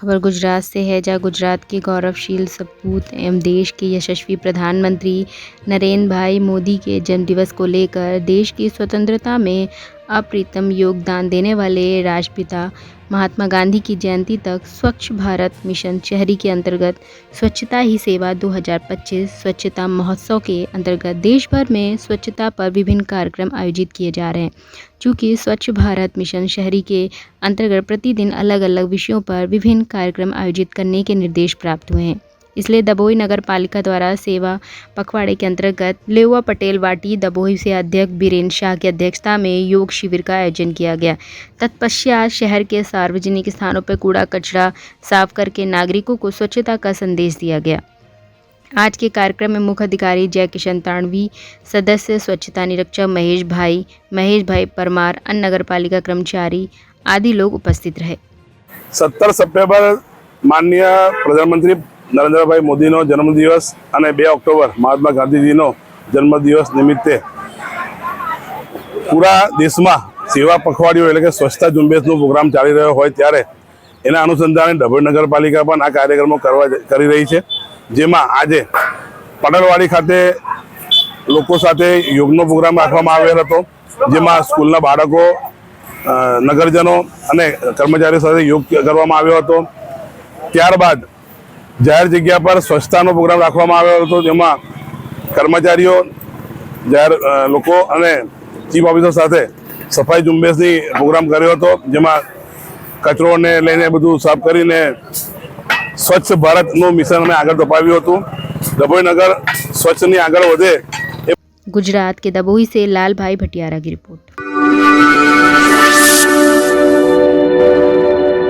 खबर गुजरात से है, जहां गुजरात के गौरवशील सपूत एवं देश के यशस्वी प्रधानमंत्री नरेंद्र भाई मोदी के जन्मदिवस को लेकर देश की स्वतंत्रता में अप्रतिम योगदान देने वाले राष्ट्रपिता महात्मा गांधी की जयंती तक स्वच्छ भारत मिशन शहरी के अंतर्गत स्वच्छता ही सेवा 2025 स्वच्छता महोत्सव के अंतर्गत देश भर में स्वच्छता पर विभिन्न कार्यक्रम आयोजित किए जा रहे हैं। चूँकि स्वच्छ भारत मिशन शहरी के अंतर्गत प्रतिदिन अलग अलग विषयों पर विभिन्न कार्यक्रम आयोजित करने के निर्देश प्राप्त हुए हैं, इसलिए दबोई नगर पालिका द्वारा सेवा पखवाड़े के अंतर्गत लेवा पटेल वाटी दबोई से अध्यक्ष बीरेन्द्र शाह की अध्यक्षता में योग शिविर का आयोजन किया गया। तत्पश्चात शहर के सार्वजनिक स्थानों पर कूड़ा कचरा साफ करके नागरिकों को स्वच्छता का संदेश दिया गया। आज के कार्यक्रम में मुख्य अधिकारी जय किशन ताणवी, सदस्य स्वच्छता निरीक्षक महेश भाई परमार, अन्य नगर पालिका कर्मचारी आदि लोग उपस्थित रहे। 17 સપ્ટેમ્બર માનનીય પ્રધાનમંત્રી નરેન્દ્રભાઈ મોદીનો જન્મદિવસ અને 2 ઓક્ટોબર મહાત્મા ગાંધીજીનો જન્મદિવસ નિમિત્તે પૂરા દેશમાં સેવા પખવાડિયું એટલે કે સ્વચ્છતા ઝુંબેશનો પ્રોગ્રામ ચાલી રહ્યો હોય ત્યારે એના અનુસંધાને ડભોઈ નગરપાલિકા પણ આ કાર્યક્રમો કરી રહી છે, જેમાં આજે પટેલવાડી ખાતે લોકો સાથે યોગનો પ્રોગ્રામ રાખવામાં આવેલ હતો, જેમાં સ્કૂલના બાળકો નગરજનો અને કર્મચારીઓ સાથે યોગ કરવામાં આવ્યો હતો। ત્યારબાદ જાહેર જગ્યા પર સ્વચ્છતાનો પ્રોગ્રામ રાખવામાં આવ્યો હતો, જેમાં કર્મચારીઓ જાહેર લોકો અને ચીફ ઓફિસર સાથે સફાઈ ઝુંબેશની પ્રોગ્રામ કર્યો હતો, જેમાં કચરોને લઈને બધું સાફ કરીને સ્વચ્છ ભારતનું મિશન અમે આગળ ધપાવ્યું હતું। ડભોઈ નગર સ્વચ્છની આગળ વધે। गुजरात के दबोई से लाल भाई भटियारा की रिपोर्ट।